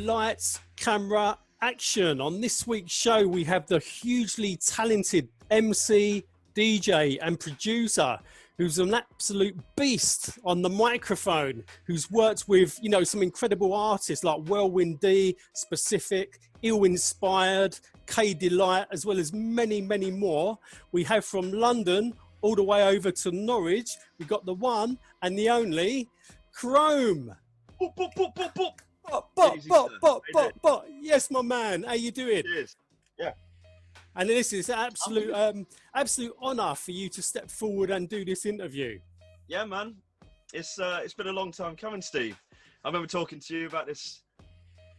Lights, camera, action. On this week's show, we have the hugely talented MC, DJ and producer who's an absolute beast on the microphone, who's worked with, you know, some incredible artists like Whirlwind D, Specific, Ill Inspired, K Delight, as well as many, many more. We have from London all the way over to Norwich. We've got the one and the only Chrome. Boop, boop, boop, boop, boop. Yes, my man. How you doing? Cheers. Yeah. And this is absolute honour for you to step forward and do this interview. Yeah, man. It's been a long time coming, Steve. I remember talking to you about this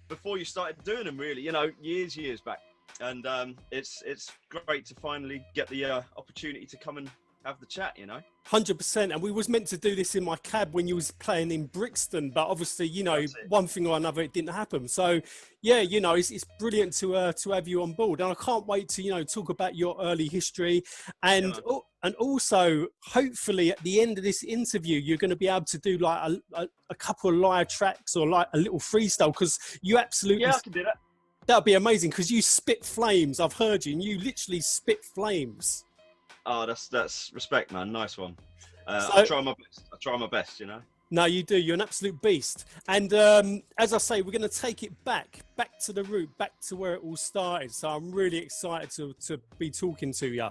before you started doing them, really. You know, years back. And it's great to finally get the opportunity to come and have the chat, you know. 100%. And we was meant to do this in my cab when you was playing in Brixton, but obviously, you know, one thing or another, it didn't happen. So yeah, you know, it's brilliant to have you on board, and I can't wait to, you know, talk about your early history, and and also hopefully at the end of this interview you're going to be able to do like a couple of live tracks or like a little freestyle, because you absolutely, yeah, I can do that. That'd be amazing, because you spit flames. I've heard you, and you literally spit flames. Oh, that's respect, man. Nice one. I try my best, you know. No, you do. You're an absolute beast. And as I say, we're going to take it back to the root, back to where it all started. So I'm really excited to be talking to you.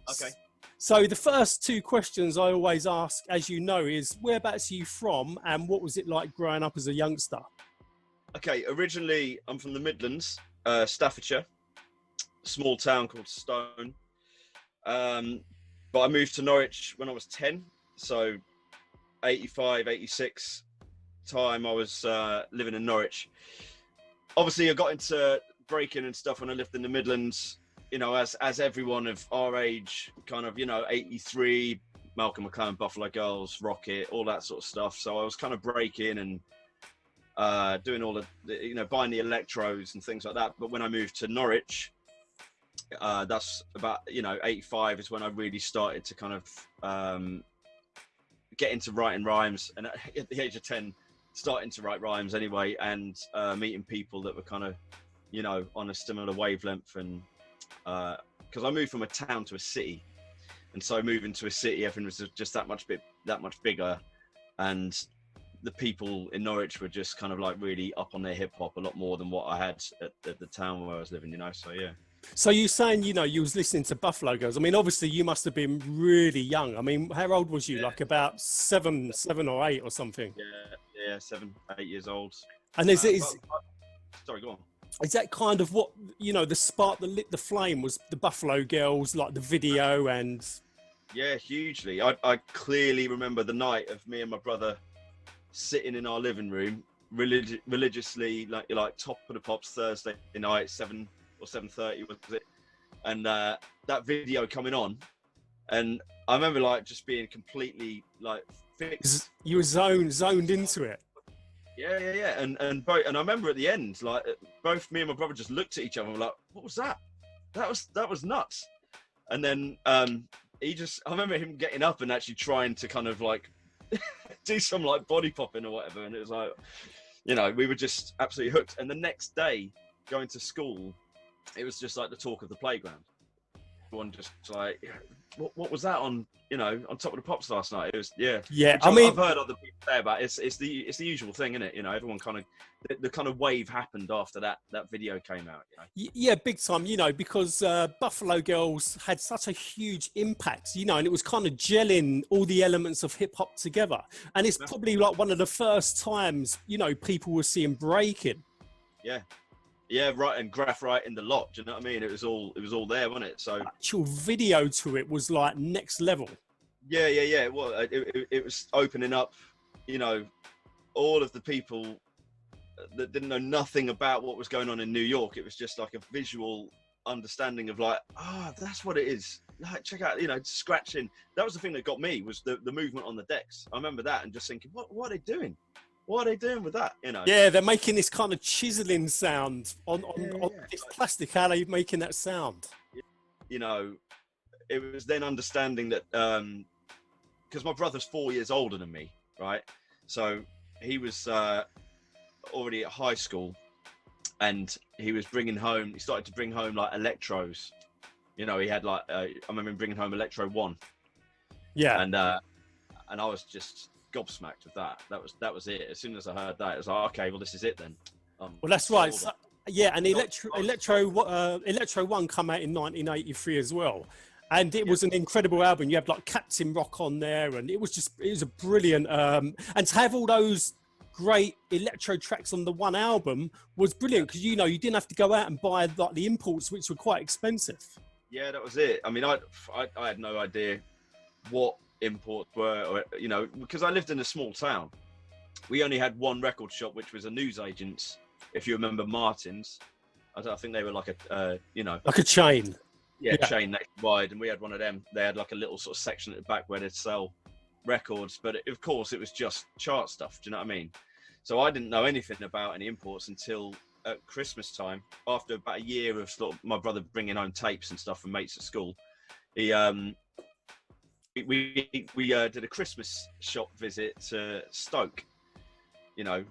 Okay. So the first two questions I always ask, as you know, is whereabouts are you from, and what was it like growing up as a youngster? Okay, originally I'm from the Midlands, Staffordshire, small town called Stone. But I moved to Norwich when I was 10, so 85, 86 time I was living in Norwich. Obviously I got into breaking and stuff when I lived in the Midlands, you know, as everyone of our age, kind of, you know, 83, Malcolm McLaren, Buffalo Girls, Rocket, all that sort of stuff. So I was kind of breaking and doing all the, you know, buying the electros and things like that. But when I moved to Norwich, that's about, you know, 85 is when I really started to kind of get into writing rhymes, and at the age of 10 starting to write rhymes anyway, and meeting people that were kind of, you know, on a similar wavelength. And because I moved from a town to a city, and so moving to a city, everything was just that much bigger, and the people in Norwich were just kind of like really up on their hip hop a lot more than what I had at the town where I was living, you know. So yeah. So you're saying, you know, you was listening to Buffalo Girls. I mean, obviously you must have been really young. I mean, how old was you? Yeah. Like about seven or 8 or something? Yeah, 7, 8 years old. And sorry, go on. Is that kind of what, you know, the spark that lit the flame was the Buffalo Girls, like the video? And yeah, hugely. I clearly remember the night of me and my brother sitting in our living room religiously, like Top of the Pops Thursday night, 7 or 7:30 was it, and that video coming on, and I remember like just being completely like fixed. You were zoned into it. Yeah, and I remember at the end, like both me and my brother just looked at each other and were like, what was that? That was nuts. And then I remember him getting up and actually trying to kind of like do some like body popping or whatever, and it was like, you know, we were just absolutely hooked. And the next day going to school, it was just like the talk of the playground. Everyone just like, what was that on, you know, on Top of the Pops last night? It was, yeah. I mean, I've heard other people say about it. It's the usual thing, isn't it? You know, everyone kind of, the kind of wave happened after that video came out, you know? Yeah, big time, you know, because Buffalo Girls had such a huge impact, you know, and it was kind of gelling all the elements of hip hop together. And it's probably like one of the first times, you know, people were seeing breaking. Yeah, right, and graph right in the lot. Do you know what I mean? It was all there, wasn't it? So actual video to it was like next level. Yeah. Well, it was opening up, you know, all of the people that didn't know nothing about what was going on in New York. It was just like a visual understanding of like, that's what it is. Like, check out, you know, scratching. That was the thing that got me, was the movement on the decks. I remember that and just thinking, what are they doing? What are they doing with that, you know? Yeah, they're making this kind of chiseling sound on this plastic. How are they making that sound? You know, it was then understanding that, because my brother's 4 years older than me, right? So he was already at high school, and he started to bring home like electros. You know, he had like I remember him bringing home Electro 1. Yeah. And I was just gobsmacked with that. That was it. As soon as I heard that, it was like, okay, well, this is it then. Well, that's right. So, yeah, and Electro 1 come out in 1983 as well. And it was an incredible album. You had like Captain Rock on there, and it was a brilliant, and to have all those great electro tracks on the one album was brilliant, because, you know, you didn't have to go out and buy like the imports, which were quite expensive. Yeah, that was it. I mean, I had no idea what imports were, or, you know, because I lived in a small town. We only had one record shop, which was a newsagent's. If you remember Martin's, I think they were like a, you know, like a chain. Yeah, chain nationwide, and we had one of them. They had like a little sort of section at the back where they'd sell records, but of course it was just chart stuff. Do you know what I mean? So I didn't know anything about any imports until at Christmas time, after about a year of sort of my brother bringing home tapes and stuff from mates at school. We did a Christmas shop visit to Stoke, you know,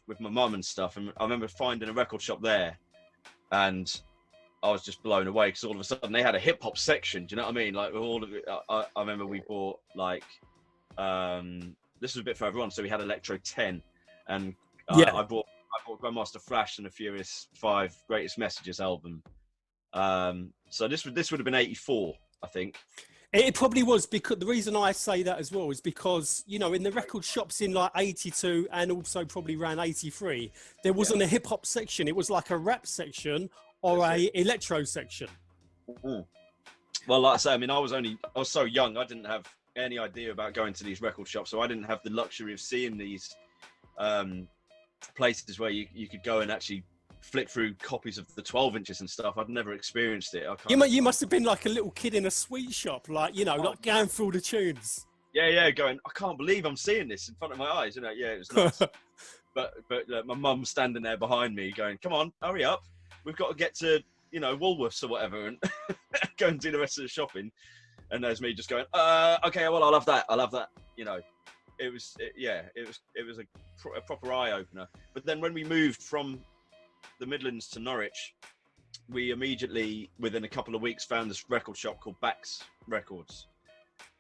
with my mum and stuff. And I remember finding a record shop there, and I was just blown away, because all of a sudden they had a hip hop section. Do you know what I mean? Like, with all of it, I remember we bought like, this was a bit further on, so we had Electro 10, and I bought Grandmaster Flash and the Furious 5 Greatest Messages album. So this would have been 84, I think. It probably was, because the reason I say that as well is because, you know, in the record shops in like 82 and also probably around 83, there wasn't a hip hop section. It was like a rap section or a electro section. Mm-hmm. Well, like I say, I mean, I was so young, I didn't have any idea about going to these record shops, so I didn't have the luxury of seeing these places where you could go and actually flick through copies of the 12 inches and stuff. I'd never experienced it. You must have been like a little kid in a sweet shop, like, you know, like going through the tunes. Yeah, going, I can't believe I'm seeing this in front of my eyes. You know, yeah, it was nuts. but my mum standing there behind me going, come on, hurry up. We've got to get to, you know, Woolworths or whatever and go and do the rest of the shopping. And there's me just going, okay, well, I'll have that. You know, it was a proper eye opener. But then when we moved from the Midlands to Norwich, we immediately, within a couple of weeks, found this record shop called Bax Records.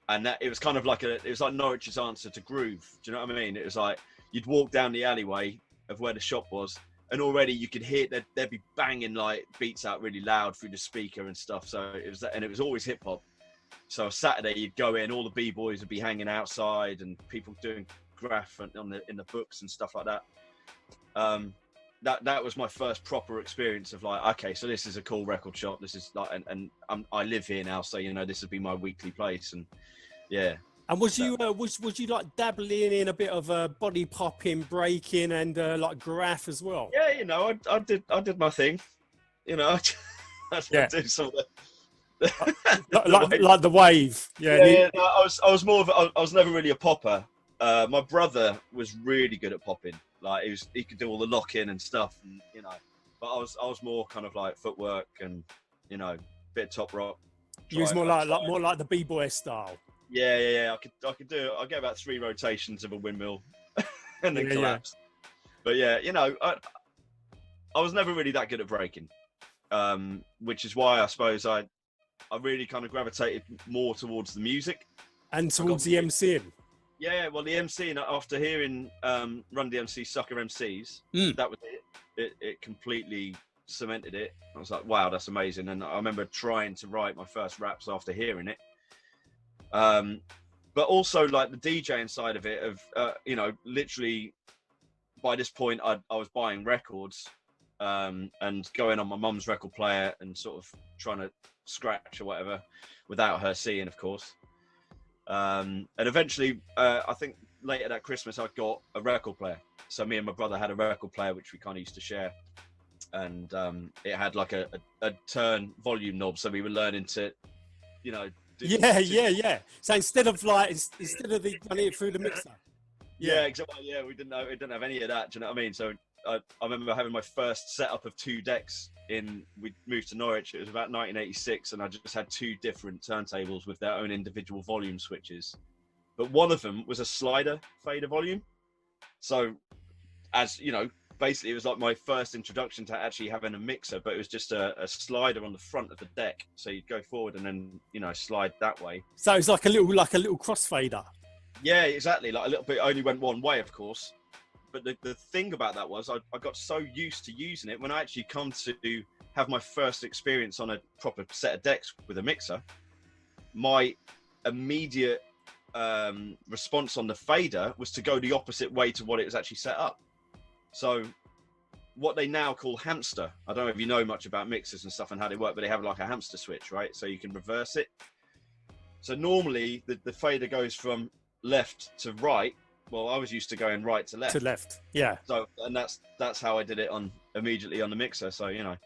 And that, it was kind of like Norwich's answer to Groove. Do you know what I mean? It was like, you'd walk down the alleyway of where the shop was, and already you could hear they'd be banging like beats out really loud through the speaker and stuff. So it was always hip hop. So Saturday you'd go in, all the b-boys would be hanging outside, and people doing graph in the books and stuff like that. That was my first proper experience of like, okay, so this is a cool record shop. This is like, and I live here now, so, you know, this would be my weekly place. And yeah. And was you like dabbling in a bit of body popping, breaking, and like graph as well? Yeah, you know, I did my thing. You know, I did some of the like the wave. Yeah. No, I was never really a popper. My brother was really good at popping. Like he could do all the lock in and stuff, and, you know. But I was more kind of like footwork and, you know, bit of top rock. You was more like the b-boy style. Yeah. I could do it. I get about 3 rotations of a windmill and then collapse. Yeah. But yeah, you know, I was never really that good at breaking, which is why I suppose I really kind of gravitated more towards the music and towards the MCing. Yeah, well, the MCing, after hearing Run DMC Sucker MCs, that was it. It completely cemented it. I was like, wow, that's amazing. And I remember trying to write my first raps after hearing it. But also like the DJing side of it, of you know, literally by this point I was buying records and going on my mum's record player and sort of trying to scratch or whatever without her seeing, of course. And eventually I think later that Christmas I got a record player. So me and my brother had a record player which we kind of used to share, and it had like a turn volume knob, so we were learning to, you know, yeah. So instead of running it through the mixer. Yeah, exactly. Yeah, we didn't have any of that. Do you know what I mean? So I remember having my first setup of 2 decks we moved to Norwich. It was about 1986, and I just had 2 different turntables with their own individual volume switches. But one of them was a slider fader volume. So, as you know, basically it was like my first introduction to actually having a mixer, but it was just a slider on the front of the deck. So you'd go forward and then, you know, slide that way. So it's like a little crossfader. Yeah, exactly. Like a little bit, only went one way, of course. But the thing about that was I got so used to using it when I actually come to have my first experience on a proper set of decks with a mixer. My immediate response on the fader was to go the opposite way to what it was actually set up. So what they now call hamster, I don't know if you know much about mixers and stuff and how they work, but they have like a hamster switch, right? So you can reverse it. So normally the fader goes from left to right. Well, I was used to going right to left. To left, yeah. So, and that's how I did it immediately on the mixer. So, you know,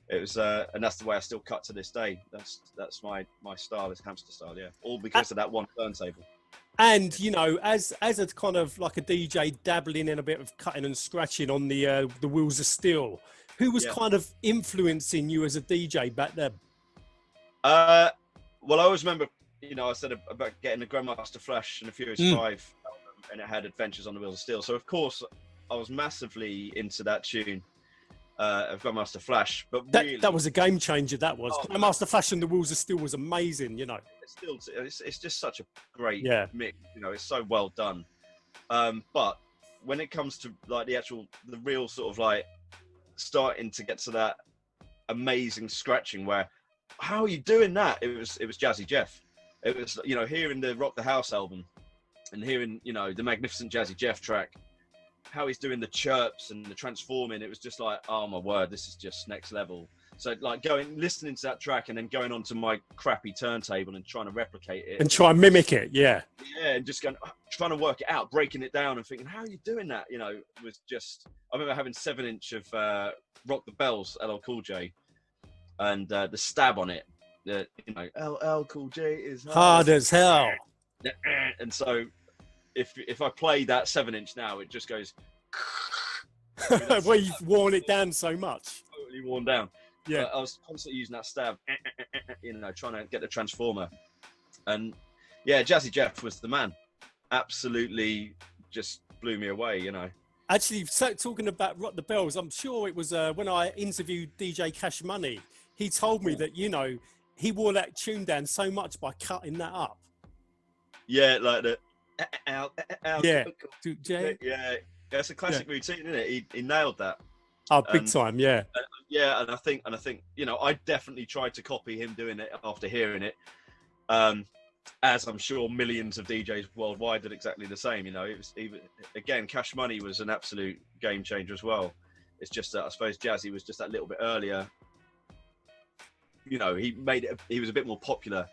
it was, and that's the way I still cut to this day. That's my style, is hamster style, yeah. All because of that one turntable. And, you know, as a kind of like a DJ dabbling in a bit of cutting and scratching on the Wheels of Steel, who was kind of influencing you as a DJ back then? Well, I always remember, you know, I said about getting the Grandmaster Flash and the Furious 5 album, and it had Adventures on the Wheels of Steel. So, of course, I was massively into that tune of Grandmaster Flash. But really, that was a game changer, that was. Grandmaster Flash and the Wheels of Steel was amazing, you know. It's just such a great mix, you know, it's so well done. But when it comes to like the real sort of like starting to get to that amazing scratching where, how are you doing that? It was Jazzy Jeff. It was, you know, hearing the Rock the House album and hearing, you know, the magnificent Jazzy Jeff track, how he's doing the chirps and the transforming, it was just like, oh my word, this is just next level. So like listening to that track and then going onto my crappy turntable and trying to replicate it. And try and mimic it, yeah. Yeah, and just trying to work it out, breaking it down and thinking, how are you doing that? You know, it was just, I remember having 7-inch of Rock the Bells, LL Cool J, and the stab on it. You know, LL Cool J is hard as hell. And so if I play that 7-inch now, it just goes. Well, you've worn it down so much. Totally worn down. Yeah, but I was constantly using that stab, you know, trying to get the transformer. And yeah, Jazzy Jeff was the man. Absolutely, just blew me away, you know. Actually, so talking about Rock the Bells, I'm sure it was when I interviewed DJ Cash Money. He told me that, you know, he wore that tune down so much by cutting that up. Yeah, like the. Yeah. Yeah, that's a classic routine, isn't it? He nailed that. Oh, big time, yeah. Yeah, and I think, you know, I definitely tried to copy him doing it after hearing it. As I'm sure millions of DJs worldwide did exactly the same. You know, it was again, Cash Money was an absolute game changer as well. It's just that I suppose Jazzy was just that little bit earlier. You know, he was a bit more popular.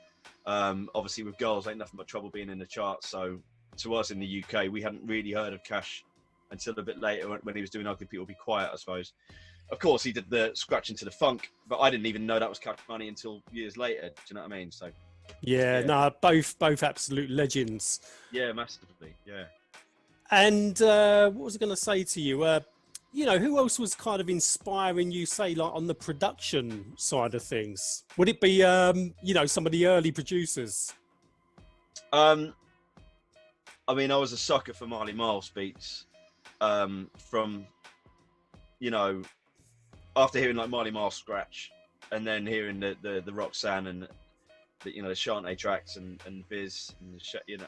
Obviously, with Girls Ain't Nothing But Trouble being in the charts. So to us in the UK, we hadn't really heard of Cash until a bit later when he was doing Ugly People Be Quiet, I suppose. Of course, he did the Scratching to the Funk, but I didn't even know that was Cash Money until years later. Do you know what I mean? So. Yeah, no, both absolute legends. Yeah, massively, yeah. And what was I going to say to you? You know, who else was kind of inspiring you, say, like on the production side of things? Would it be, you know, some of the early producers? I mean, I was a sucker for Marley beats. From, you know, after hearing like Marley Marl scratch, and then hearing the Roxanne and the, you know, the Shante tracks and Biz and you know,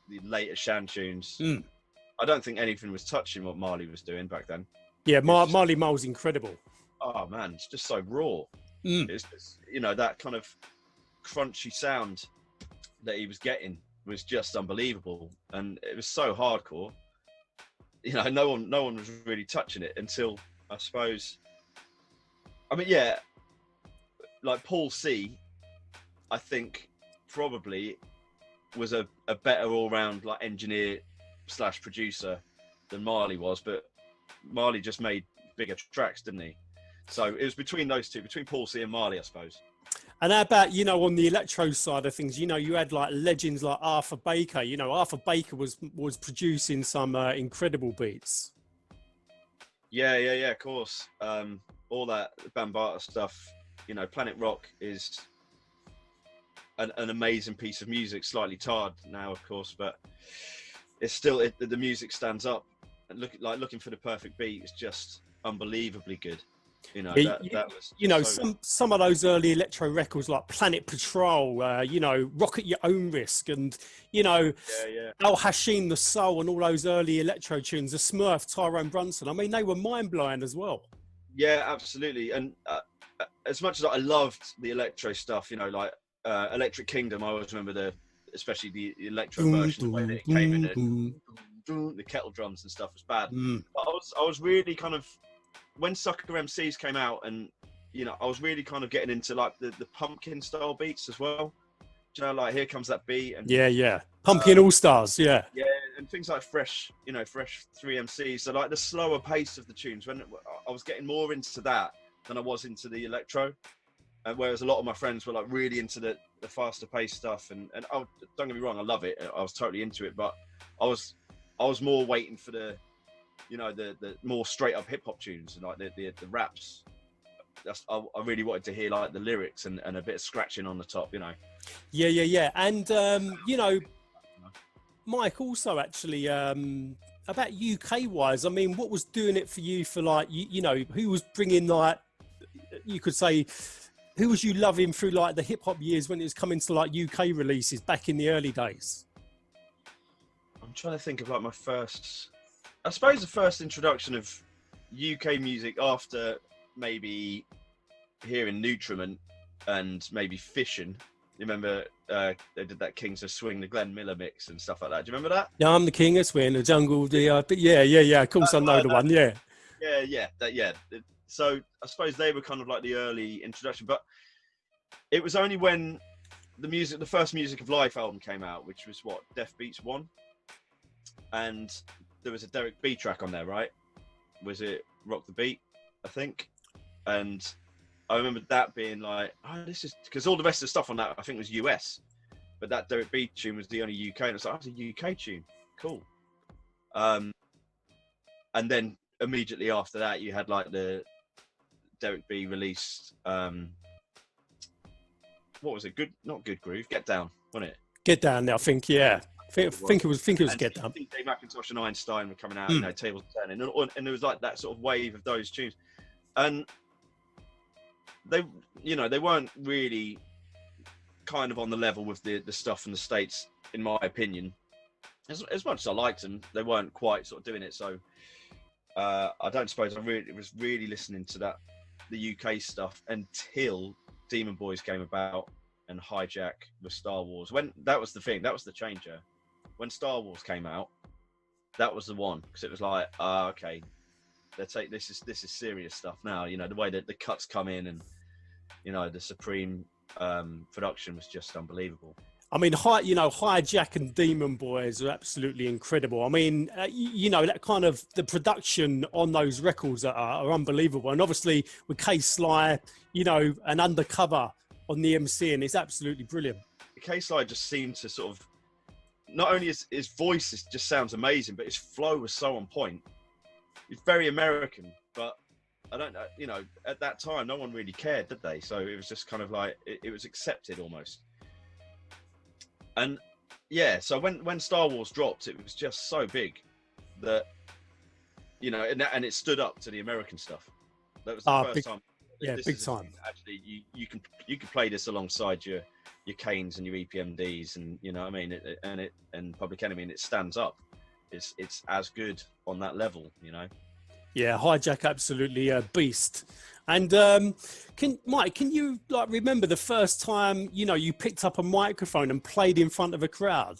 the later Shan tunes. I don't think anything was touching what Marley was doing back then. Yeah, Marley Marl's incredible. Oh man, it's just so raw. It's just, you know, that kind of crunchy sound that he was getting was just unbelievable, and it was so hardcore. You know, no one was really touching it until, I suppose. I mean, yeah, like Paul C, I think probably was a better all-round like engineer / producer than Marley was, but Marley just made bigger tracks, didn't he? So it was between those two, between Paul C and Marley, I suppose. And how about, you know, on the electro side of things, you know, you had like legends like Arthur Baker. You know, Arthur Baker was producing some incredible beats. Yeah, of course. All that Bambaataa stuff, you know, Planet Rock is an amazing piece of music, slightly tarred now, of course, but it's still, the music stands up. looking for the perfect beat is just unbelievably good. You know, Yeah, that was you know, so some of those early electro records like Planet Patrol, you know, Rock at Your Own Risk, and you know, yeah. Al Hashim the Soul, and all those early electro tunes, the Smurf, Tyrone Brunson. I mean, they were mind blowing as well. Yeah, absolutely. And as much as I loved the electro stuff, you know, like Electric Kingdom, I always remember especially the electro version, the way that it came in, the kettle drums and stuff was bad. But I was really kind of, when Sucker MCs came out, and you know, I was really kind of getting into like the pumpkin style beats as well. Do you know, like Here Comes That Beat, and yeah, Pumpkin All Stars, yeah, and things like Fresh 3 MCs. So like the slower pace of the tunes. When I was getting more into that than I was into the electro, and whereas a lot of my friends were like really into the faster paced stuff. And don't get me wrong, I love it. I was totally into it, but I was more waiting for the, you know, the more straight up hip hop tunes and like the raps. I really wanted to hear like the lyrics and a bit of scratching on the top, you know. Yeah. And you know, Mike, also actually about UK wise, I mean, what was doing it for you for like you know, who was bringing like, you could say, who was you loving through like the hip hop years when it was coming to like UK releases back in the early days? I'm trying to think of like my first, I suppose the first introduction of UK music after maybe hearing Nutriment and maybe Fishin'. You remember they did that Kings of Swing, the Glenn Miller mix and stuff like that. Do you remember that? Yeah, I'm the king of swing, the jungle, yeah. Of course, I know the one. Yeah. So I suppose they were kind of like the early introduction, but it was only when the first Music of Life album came out, which was what, Deaf Beats 1, and there was a Derek B track on there, right? Was it Rock the Beat, I think? And I remember that being like, oh, this is, because all the rest of the stuff on that I think was US, but that Derek B tune was the only UK, and it's like, oh, it's a UK tune, cool. And then immediately after that, you had like the Derek B released, what was it? Not Good Groove, Get Down, wasn't it? Get Down, I think, yeah. I think it was Get Down. Dave McIntosh and Einstein were coming out, you know, tables turning, and there was like that sort of wave of those tunes, and they, you know, they weren't really kind of on the level with the stuff from the States, in my opinion. As much as I liked them, they weren't quite sort of doing it. So I don't suppose I was really listening to the UK stuff until Demon Boys came about and Hijack with Star Wars. When that was the thing, that was the changer. When Star Wars came out, that was the one, because it was like, okay, let's take this is serious stuff now. You know, the way that the cuts come in, and you know, the Supreme production was just unbelievable. I mean, Hijack and Demon Boys are absolutely incredible. I mean, you know, that kind of the production on those records are unbelievable. And obviously with K-Sly, you know, an undercover on the MC, and it's absolutely brilliant. K-Sly just seemed to sort of, not only his voice just sounds amazing, but his flow was so on point. He's very American, but I don't know, you know, at that time, no one really cared, did they? So it was just kind of like, it was accepted almost. And yeah, so when Star Wars dropped, it was just so big that, you know, and it stood up to the American stuff. That was the first time. Yeah, big time. Actually, you can play this alongside your Kanes and your EPMDs, and you know what I mean, and Public Enemy, and it stands up. It's as good on that level, you know. Yeah, Hijack, absolutely a beast. And Mike, can you like remember the first time, you know, you picked up a microphone and played in front of a crowd?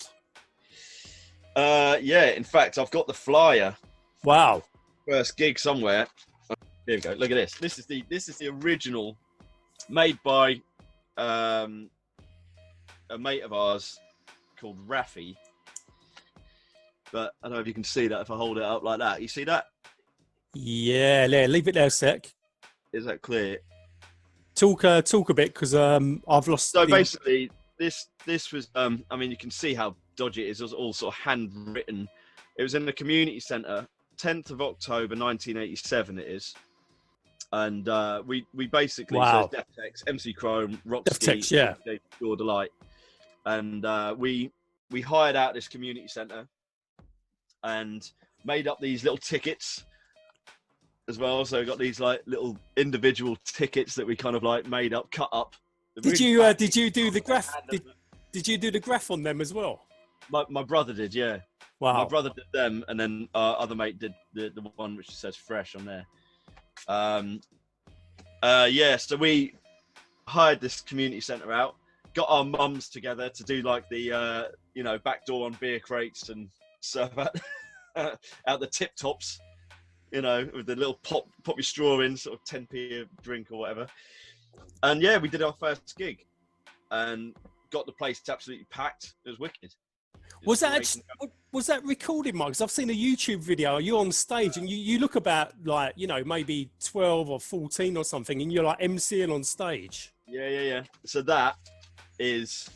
Yeah, in fact, I've got the flyer. Wow. First gig somewhere. Here we go. Look at this. This is the original, made by a mate of ours called Rafi. But I don't know if you can see that if I hold it up like that. You see that? Yeah, leave it there a sec. Is that clear? Talk a bit, because I've lost. So basically, this was I mean, you can see how dodgy it is. It was all sort of handwritten. It was in the community centre, 10th of October 1987. It is, and we basically says Deftex, MC Chrome, Rockski, yeah, Pure Delight, and we hired out this community centre, and made up these little tickets as well. So we got these like little individual tickets that we kind of like made up, cut up. Did you do the graph? Did you do the graph on them as well? My brother did, yeah. Wow. My brother did them, and then our other mate did the one which says fresh on there. Yeah, so we hired this community centre out, got our mums together to do like the back door on beer crates and serve out the tip tops, with the little pop your straw in, sort of 10p a drink or whatever. And yeah, we did our first gig and got the place absolutely packed. It was wicked. Was that recorded, Mike? Because I've seen a YouTube video. You're on stage and you look about like, maybe 12 or 14 or something, and you're like MCing on stage. Yeah. So that is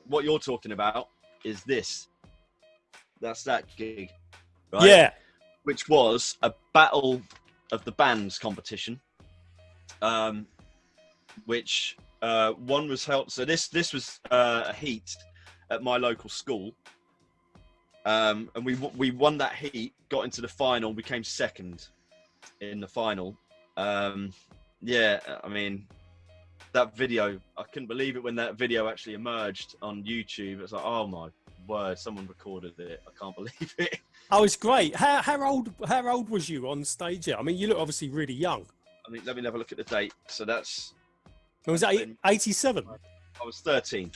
what you're talking about. Is this? That's that gig, right? Yeah. Which was a battle of the bands competition. Which one was held. So this was a heat at my local school. And we won that heat, got into the final, became second in the final. Yeah, I mean, that video, I couldn't believe it when that video actually emerged on YouTube. It's like, oh my word, someone recorded it. I can't believe it. Oh, it's great. How old was you on stage? I mean, you look obviously really young. I mean, let me have a look at the date. So that's... Was that 87? I was 13.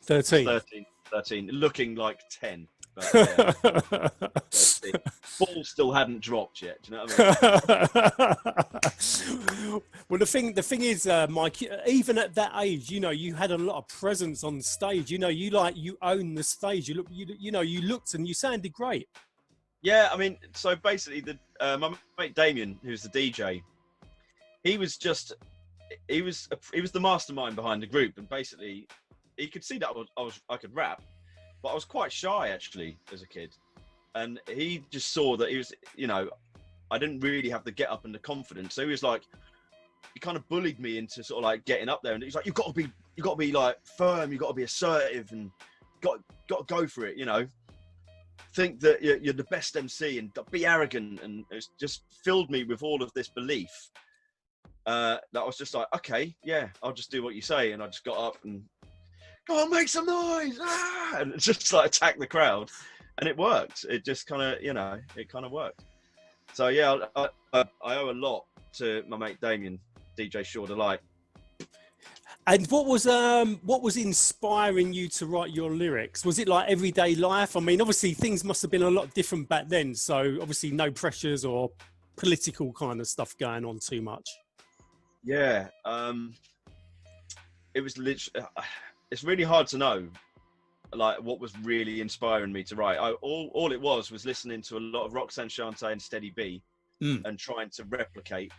13, looking like 10. But, yeah, ball still hadn't dropped yet. Do you know what I mean? Well, the thing is, Mike, even at that age, you had a lot of presence on stage. You owned the stage. You looked and you sounded great. Yeah, I mean, so basically, my mate Damien, who's the DJ, he was the mastermind behind the group, and basically, he could see that I could rap. But I was quite shy actually as a kid, and he just saw that he was, I didn't really have the get up and the confidence. So he was like, he kind of bullied me into sort of like getting up there, and he's like, you've got to be like firm, you've got to be assertive, and got to go for it, Think that you're the best MC and be arrogant, and it's just filled me with all of this belief. That I was just like, okay, yeah, I'll just do what you say, and I just got up and. Go on, make some noise! And just like attack the crowd, and it worked. It just kind of, it kind of worked. So yeah, I owe a lot to my mate Damien, DJ Shaw Delight. And what was inspiring you to write your lyrics? Was it like everyday life? I mean, obviously things must have been a lot different back then. So obviously no pressures or political kind of stuff going on too much. Yeah, it was literally. It's really hard to know, like, what was really inspiring me to write. All it was listening to a lot of Roxanne Shante and Steady B, and trying to replicate,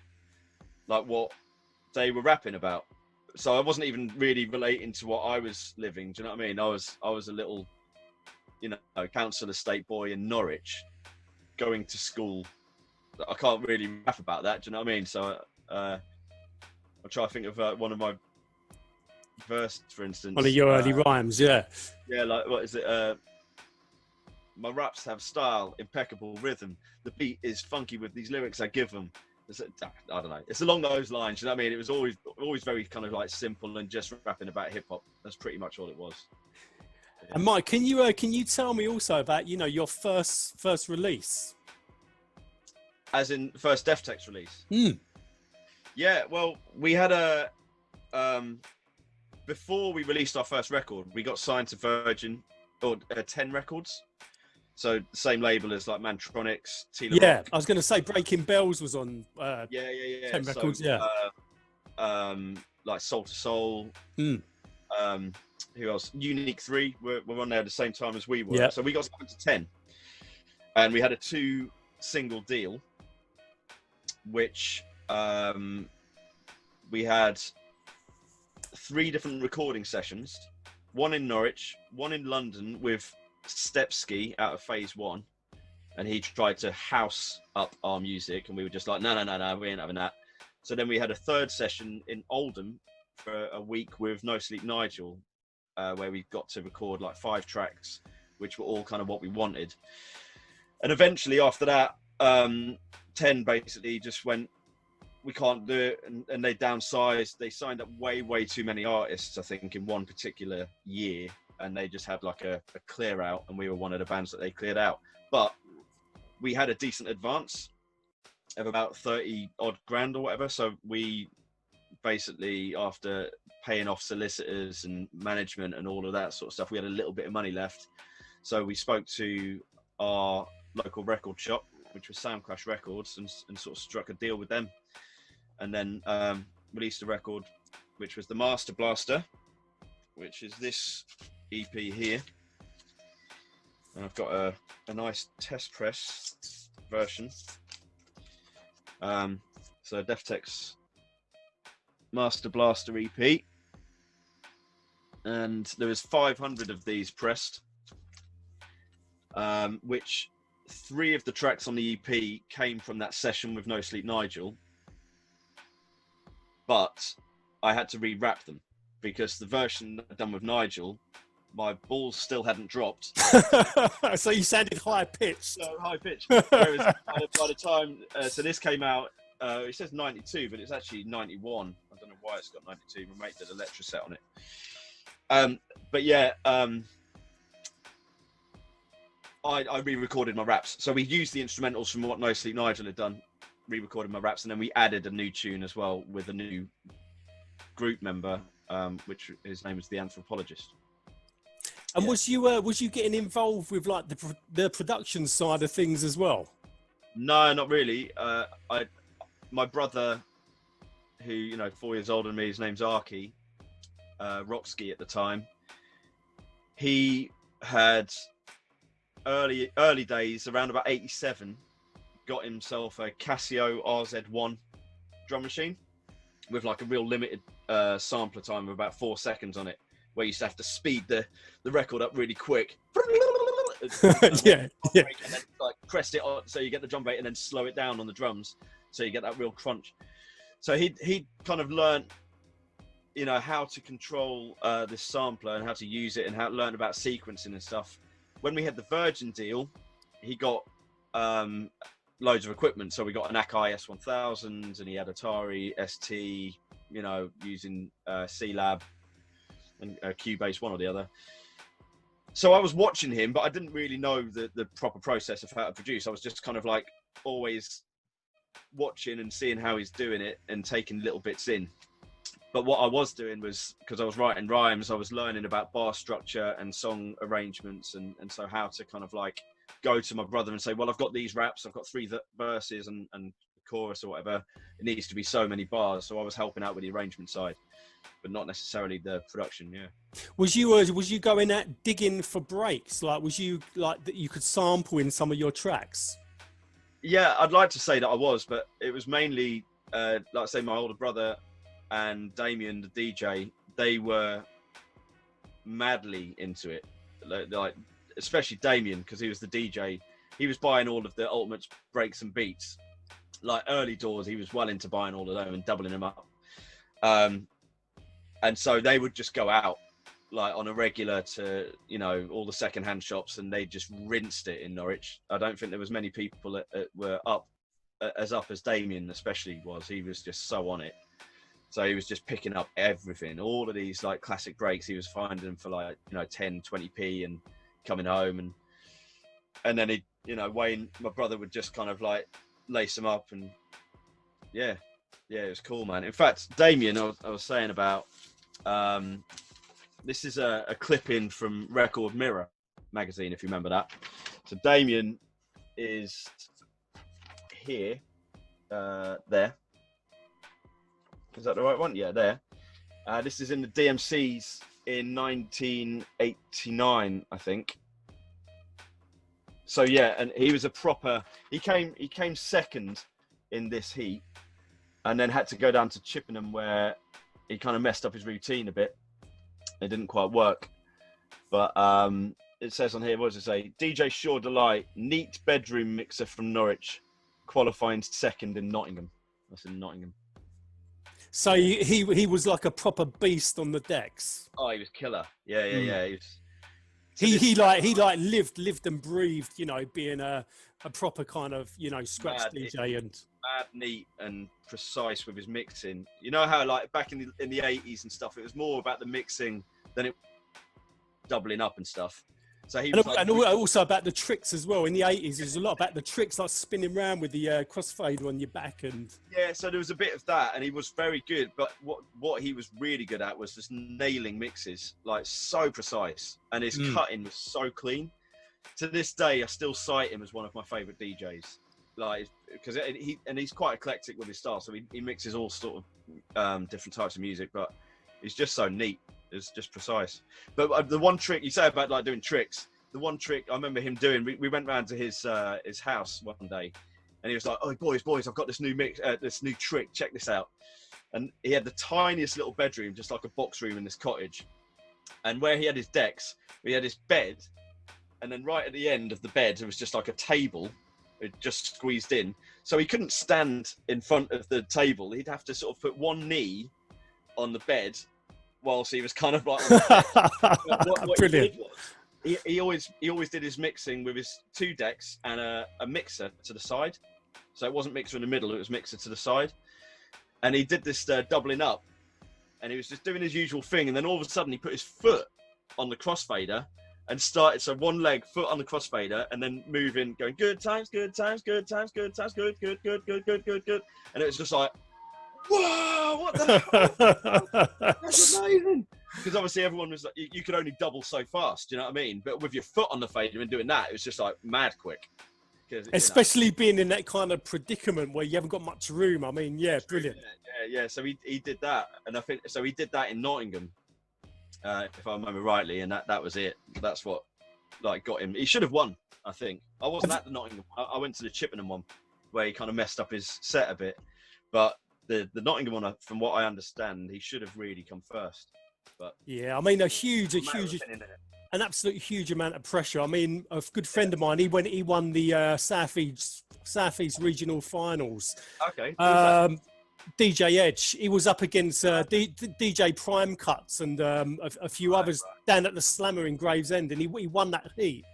like, what they were rapping about. So I wasn't even really relating to what I was living. Do you know what I mean? I was a little, council estate boy in Norwich, going to school. I can't really rap about that. Do you know what I mean? So I'll try to think of one of my verse, for instance. One of your early rhymes, yeah. Yeah, like, what is it? My raps have style, impeccable rhythm. The beat is funky with these lyrics I give them. I don't know. It's along those lines. You know what I mean? It was always very kind of like simple and just rapping about hip hop. That's pretty much all it was. Yeah. And Mike, can you tell me also about your first release? As in first Deftex release. Yeah. Well, we had a. Before we released our first record, we got signed to Virgin, or 10 Records. So the same label as like Mantronics, Tila Yeah, Rock. I was going to say Breaking Bells was on 10 Records, so, yeah. Like Soul to Soul. Who else? Unique 3 were on there at the same time as we were. Yeah. So we got signed to 10. And we had a 2-single deal, which we had 3 different recording sessions, one in Norwich, one in London with Stepski out of Phase 1, and he tried to house up our music, and we were just like, no, we ain't having that. So then we had a 3rd session in Oldham for a week with No Sleep Nigel, where we got to record like 5 tracks, which were all kind of what we wanted. And eventually after that, 10 basically just went, we can't do it, and they downsized. They signed up way too many artists, I think, in one particular year, and they just had like a clear out, and we were one of the bands that they cleared out. But we had a decent advance of about 30 odd grand or whatever, so we basically, after paying off solicitors and management and all of that sort of stuff, we had a little bit of money left. So we spoke to our local record shop, which was Soundcrash Records, and sort of struck a deal with them, and then released a record, which was the Master Blaster, which is this EP here. And I've got a nice test press version. So Deftex Master Blaster EP, and there was 500 of these pressed, which 3 of the tracks on the EP came from that session with No Sleep Nigel, but I had to re-wrap them because the version I'd done with Nigel, my balls still hadn't dropped. So you sounded high pitched. So high pitched. Whereas by the time, so this came out, it says 92, but it's actually 91. I don't know why it's got 92. My mate did a lecture set on it. But yeah, I re-recorded my raps. So we used the instrumentals from what No Sleep Nigel had done, re-recorded my raps, and then we added a new tune as well with a new group member, which his name was The Anthropologist. And was you getting involved with like the production side of things as well? No, not really. My brother, who 4 years older than me, his name's Arky, Rockski at the time. He had early days, around about 87, got himself a Casio RZ1 drum machine with like a real limited sampler time of about 4 seconds on it, where you used to have to speed the record up really quick. Yeah. And then, like, press it on so you get the drum beat, and then slow it down on the drums so you get that real crunch. So he kind of learned, how to control this sampler and how to use it, and how to learn about sequencing and stuff. When we had the Virgin deal, he got loads of equipment. So we got an Akai S1000, and he had Atari ST, using C-Lab and Cubase, one or the other. So I was watching him, but I didn't really know the proper process of how to produce. I was just kind of like always watching and seeing how he's doing it and taking little bits in. But what I was doing was, because I was writing rhymes, I was learning about bar structure and song arrangements, and so how to kind of like go to my brother and say, well, I've got these raps, I've got 3 verses and chorus or whatever. It needs to be so many bars. So I was helping out with the arrangement side, but not necessarily the production. Yeah. Was you going at digging for breaks? Like, was you like that you could sample in some of your tracks? Yeah, I'd like to say that I was, but it was mainly, like I say, my older brother and Damien, the DJ, they were madly into it. Like especially Damien, because he was the DJ. He was buying all of the Ultimate breaks and beats. Like early doors, he was well into buying all of them and doubling them up. And so they would just go out like on a regular to, all the secondhand shops, and they just rinsed it in Norwich. I don't think there was many people that were up as Damien especially was. He was just so on it. So he was just picking up everything, all of these like classic breaks. He was finding them for like, 10, 20p and coming home. And then he, Wayne, my brother, would just kind of like lace them up. And yeah, it was cool, man. In fact, Damien, I was saying about, this is a clip-in from Record Mirror magazine, if you remember that. So Damien is here, there. Is that the right one? Yeah, there. This is in the DMCs in 1989, I think. So yeah, and he was a proper. He came second in this heat, and then had to go down to Chippenham, where he kind of messed up his routine a bit. It didn't quite work, but it says on here, what does it say? DJ Sure Delight, neat bedroom mixer from Norwich, qualifying second in Nottingham. That's in Nottingham. So he was like a proper beast on the decks. Oh, he was killer. Yeah. He was, He lived and breathed, you know, being a proper kind of, you know, scratch DJ and mad, neat and precise with his mixing. You know how like back in the 80s and stuff, it was more about the mixing than it doubling up and stuff. So he was also about the tricks as well. In the 80s, there's a lot about the tricks, like spinning around with the crossfader on your back and so there was a bit of that, and he was very good. But what he was really good at was just nailing mixes, like so precise, and his cutting was so clean. To this day, I still cite him as one of my favorite DJs, like because he's quite eclectic with his style. So he mixes all sort of different types of music, but he's just so neat. It's just precise. But the one trick you say about like doing tricks, the one trick I remember him doing, we went round to his house one day, and he was like, "Oh boys, I've got this new this new trick. Check this out." And he had the tiniest little bedroom, just like a box room in this cottage. And where he had his decks, we had his bed, and then right at the end of the bed, there was just like a table, it just squeezed in. So he couldn't stand in front of the table. He'd have to sort of put one knee on the bed whilst he was kind of like on the what brilliant. He always did his mixing with his two decks and a mixer to the side. So it wasn't mixer in the middle, it was mixer to the side. And he did this doubling up, and he was just doing his usual thing, and then all of a sudden he put his foot on the crossfader and started, so one leg, foot on the crossfader, and then moving, going good times, good times, good times, good times, good, good, good, good, good, good, good. And it was just like, whoa, what the hell? That's amazing. Because obviously everyone was like, you could only double so fast, you know what I mean? But with your foot on the fader and doing that, it was just like mad quick. Especially being in that kind of predicament where you haven't got much room. I mean, yeah, brilliant. Yeah. So he did that, and I think so. He did that in Nottingham, if I remember rightly, and that was it. That's what like got him. He should have won, I think. I wasn't at the Nottingham. I went to the Chippenham one, where he kind of messed up his set a bit. But the Nottingham one, from what I understand, he should have really come first. But yeah, I mean, an absolute huge amount of pressure. I mean, a good friend of mine, he won the Southeast Regional Finals. Okay. DJ Edge. He was up against DJ Prime Cuts and a few others down at the Slammer in Gravesend, and he won that heat.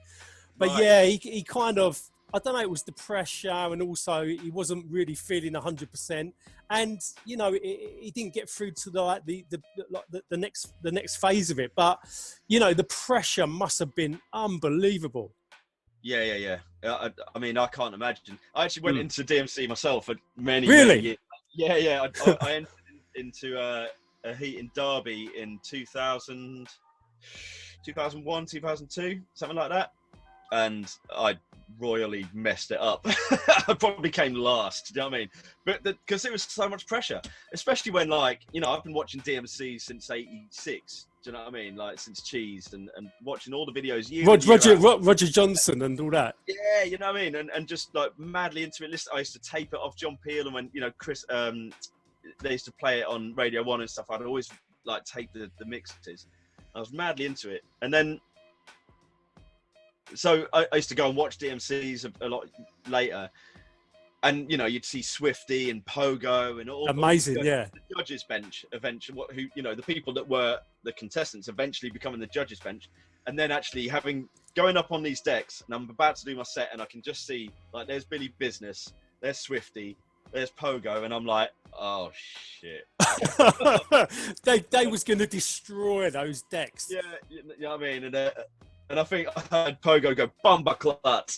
But yeah, he kind of, I don't know, it was the pressure, and also he wasn't really feeling 100%. And you know, he didn't get through to the next phase of it. But you know, the pressure must have been unbelievable. Yeah. I mean, I can't imagine. I actually went into DMC myself for many years. Yeah. I entered into a heat in Derby in 2000, 2001, 2002, something like that. And I royally messed it up. I probably came last, do you know what I mean? But because there was so much pressure, especially when, like, you know, I've been watching DMC since '86. Do you know what I mean? Like, since Cheese and watching all the videos. Roger Johnson and all that. Yeah, you know what I mean? And just like madly into it. Listen, I used to tape it off John Peel, and when, you know, Chris, they used to play it on Radio 1 and stuff, I'd always like tape the mixes. I was madly into it. And then, so I used to go and watch DMCs a lot later, and you know, you'd see Swifty and Pogo and all. Amazing, yeah. The judges bench eventually, who, you know, the people that were the contestants eventually becoming the judges bench, and then actually going up on these decks, and I'm about to do my set, and I can just see, like, there's Billy Business, there's Swifty, there's Pogo, and I'm like, oh shit. they was going to destroy those decks. Yeah, you know what I mean? And I think I had Pogo go bumper clut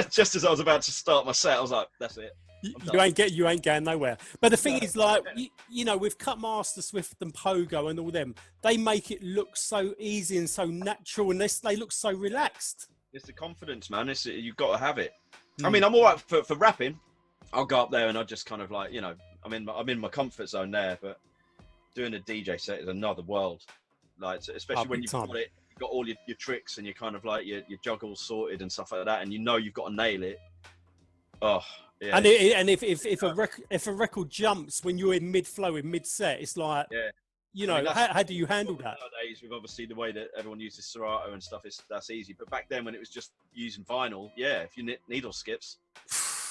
just as I was about to start my set. I was like, that's it. You ain't going nowhere. But the thing is, like, you know, with Cutmaster, Swift and Pogo and all them, they make it look so easy and so natural, and they look so relaxed. It's the confidence, man. You've got to have it. I mean, I'm all right for rapping. I'll go up there and I'll just kind of, like, you know, I'm in my comfort zone there, but doing a DJ set is another world. Like, especially when you've got all your tricks and you're kind of like your juggles sorted and stuff like that, and you know you've got to nail it. Oh yeah. And if a record jumps when you're in mid flow, in mid set, it's like, you know, I mean, how do you handle that? Nowadays, with obviously the way that everyone uses Serato and stuff, that's easy. But back then, when it was just using vinyl, if your needle skips,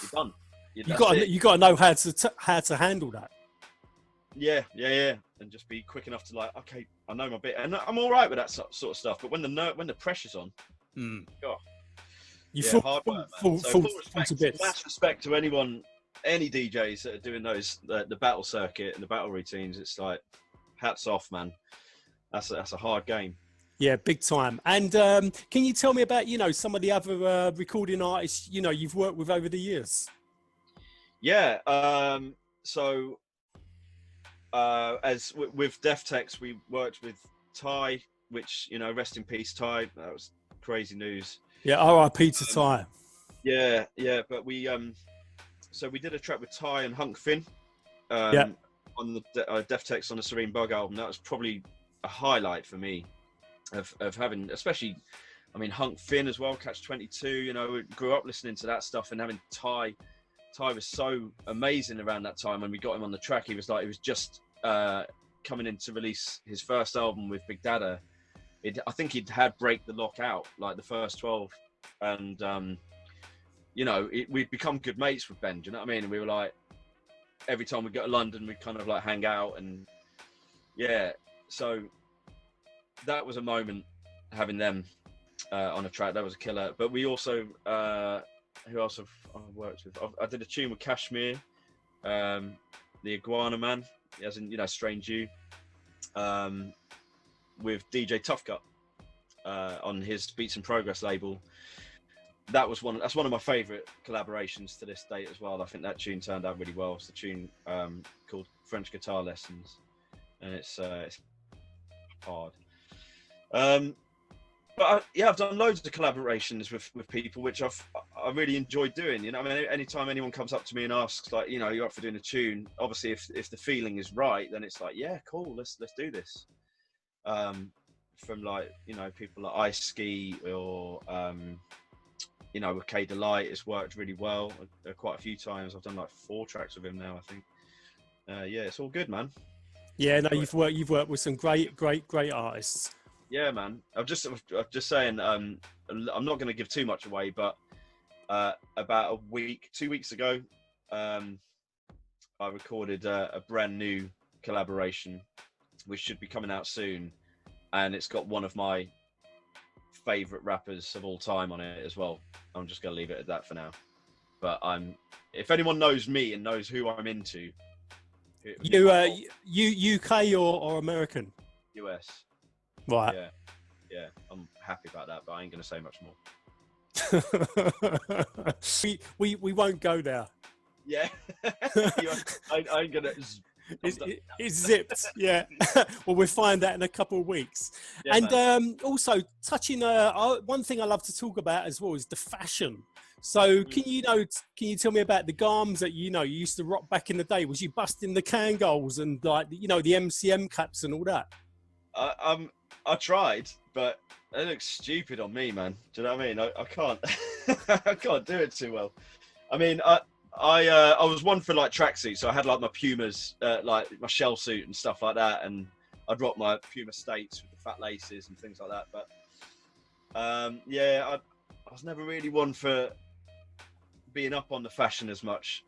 you're done. You got to know how to handle that. Yeah, and just be quick enough to, like, okay, I know my bit, and I'm all right with that sort of stuff. But when the pressure's on, God, you yeah, fall, hard work, man. fall, So fall, full fall to respect, bits. mass respect to anyone, any DJs that are doing those the battle circuit and the battle routines. It's like hats off, man. That's a hard game. Yeah, big time. And can you tell me about, some of the other recording artists, you've worked with over the years? Yeah. So with Deftex, we worked with Ty, which, rest in peace, Ty. That was crazy news. Yeah, R.I.P. to Ty. Yeah. But we so we did a track with Ty and Hunk Finn Yeah. on the Deftex on the Serene Bug album. That was probably a highlight for me of having, especially, I mean, Hunk Finn as well, Catch 22. We grew up listening to that stuff, and having Ty was so amazing around that time when we got him on the track. He was just coming in to release his first album with Big Dada. I think he'd had Break the Lock out, like the first 12, and we'd become good mates with Ben. Do you know what I mean? And we were like, every time we go to London, we'd kind of like hang out, and yeah, so that was a moment having them on a track. That was a killer. But we also, who else have I worked with? I did a tune with Kashmir, the Iguana Man, as in, Strange You, with DJ Tough Gut on his Beats in Progress label. That's one of my favourite collaborations to this date as well. I think that tune turned out really well. It's a tune called French Guitar Lessons, and it's hard. But I've done loads of collaborations with people, which I really enjoyed doing. I mean, anytime anyone comes up to me and asks, like, you're up for doing a tune, obviously if the feeling is right, then it's like, yeah, cool, let's do this. From like, people like Ice Ski or with K Delight, it's worked really well quite a few times. I've done like 4 tracks with him now, I think. Yeah, it's all good, man. Yeah, no, you've worked with some great artists. Yeah, man. I'm just saying. I'm not going to give too much away, but about 2 weeks ago, I recorded a brand new collaboration, which should be coming out soon, and it's got one of my favorite rappers of all time on it as well. I'm just going to leave it at that for now. But if anyone knows me and knows who I'm into, you UK or American? US. Right. Yeah, I'm happy about that, but I ain't going to say much more. we won't go there. Yeah. I ain't going to... It's zipped, yeah. Well, we'll find that in a couple of weeks. Yeah, and also touching one thing I love to talk about as well is the fashion. So can you tell me about the garms that you used to rock back in the day? Was you busting the Kangols and like the MCM caps and all that? I tried, but it looks stupid on me, man. Do you know what I mean? I can't I can't do it too well. I mean, I was one for like tracksuits, so I had like my Pumas, like my shell suit and stuff like that, and I'd rock my Puma States with the fat laces and things like that. But I was never really one for being up on the fashion as much,